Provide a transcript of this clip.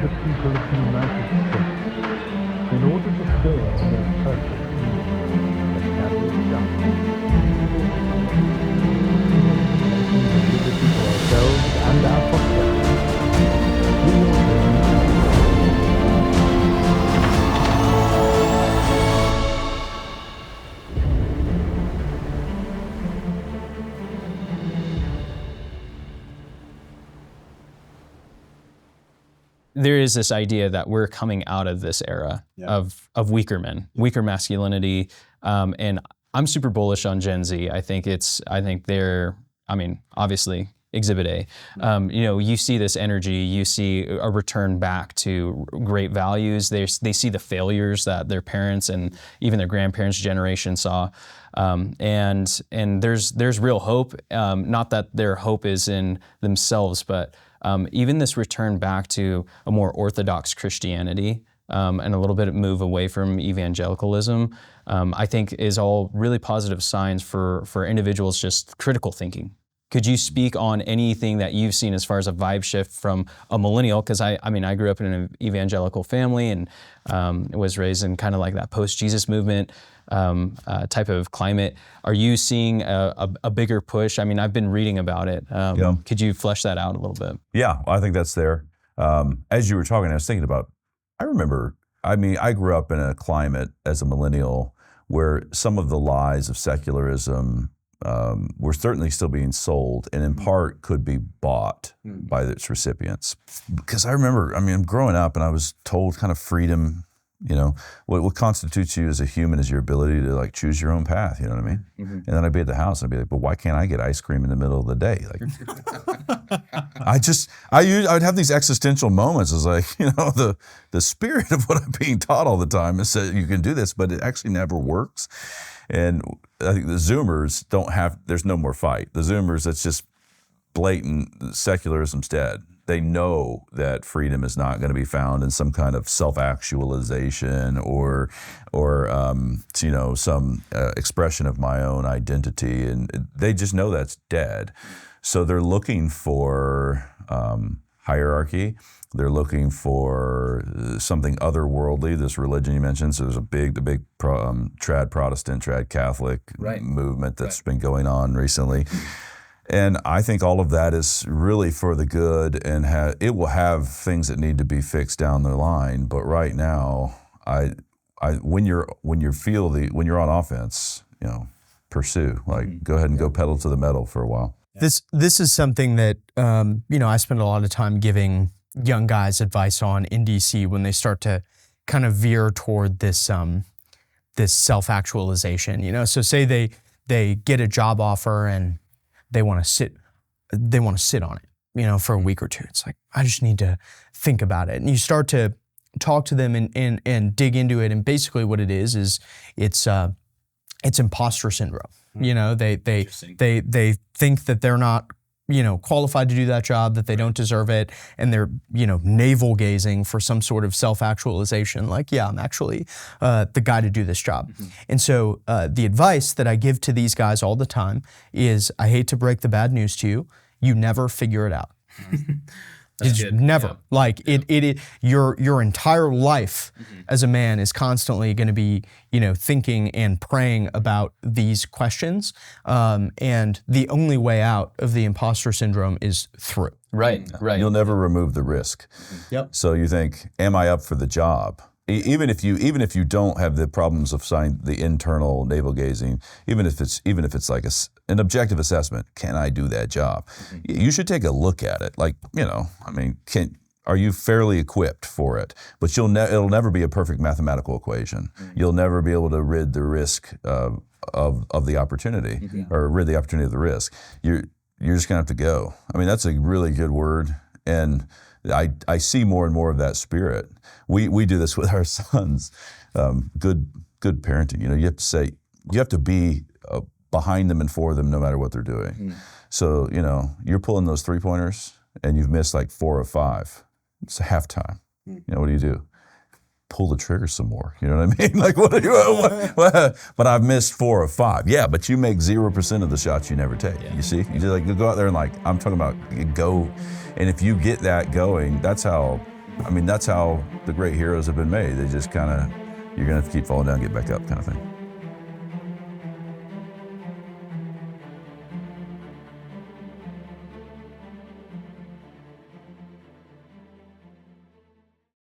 the people of the United States, in order to serve their purpose, that carries justice, liberty for ourselves and our posterity. We will There is this idea that we're coming out of this era of weaker men, weaker masculinity, and I'm super bullish on Gen Z. I think they're, obviously Exhibit A. You see this energy, you see a return back to great values. They see the failures that their parents and even their grandparents' generation saw, and there's real hope. Not that their hope is in themselves, but even this return back to a more orthodox Christianity and a little bit of move away from evangelicalism, I think is all really positive signs for individuals just critical thinking. Could you speak on anything that you've seen as far as a vibe shift from a millennial? Because I grew up in an evangelical family and was raised in kind of like that post-Jesus movement type of climate. Are you seeing a bigger push? I've been reading about it. Could you flesh that out a little bit? Yeah, I think that's there. As you were talking, I was thinking about, I grew up in a climate as a millennial where some of the lies of secularism were certainly still being sold, and in part could be bought by its recipients. Because I remember, growing up and I was told kind of freedom, what constitutes you as a human is your ability to like choose your own path, you know what I mean? Mm-hmm. And then I'd be at the house and I'd be like, but why can't I get ice cream in the middle of the day? I'd have these existential moments. It's like, the spirit of what I'm being taught all the time is that you can do this, but it actually never works. And I think the Zoomers there's no more fight. The Zoomers, it's just blatant secularism's dead. They know that freedom is not going to be found in some kind of self-actualization or some expression of my own identity. And they just know that's dead. So they're looking for hierarchy. They're looking for something otherworldly, this religion you mentioned. So there's the big trad Protestant, trad Catholic movement that's been going on recently. And I think all of that is really for the good, and it will have things that need to be fixed down the line. But right now, when you're on offense, pursue. Go ahead and go pedal to the metal for a while. This is something that I spend a lot of time giving young guys advice on in DC when they start to kind of veer toward this this self-actualization. So say they get a job offer and they want to sit on it, for a week or two. It's like, I just need to think about it. And you start to talk to them and dig into it. And basically what it is it's imposter syndrome. They think that they're not, qualified to do that job, that they don't deserve it. And they're, navel gazing for some sort of self-actualization. Like, yeah, I'm actually the guy to do this job. Mm-hmm. And so the advice that I give to these guys all the time is, I hate to break the bad news to you, you never figure it out. Never. Your entire life as a man is constantly going to be, thinking and praying about these questions. And the only way out of the imposter syndrome is through. Right. You'll never remove the risk. Yep. So you think, am I up for the job? Even if you don't have the problems of the internal navel gazing, even if it's like an objective assessment, can I do that job? Mm-hmm. You should take a look at it. Are you fairly equipped for it? But it'll never be a perfect mathematical equation. Mm-hmm. You'll never be able to rid the risk of the opportunity, or rid the opportunity of the risk. You're just gonna have to go. That's a really good word, and I see more and more of that spirit. We do this with our sons. Good parenting. You have to be behind them and for them no matter what they're doing. Mm. So you're pulling those 3-pointers and you've missed like 4 or 5. It's a halftime. What do? Pull the trigger some more. You know what I mean? Like, what? But I've missed 4 or 5. Yeah, but you make 0% of the shots you never take. Yeah. You see? You go out there and I'm talking about go. And if you get that going, that's how I mean, that's how the great heroes have been made. They just kind of, you're gonna have to keep falling down, get back up kind of thing.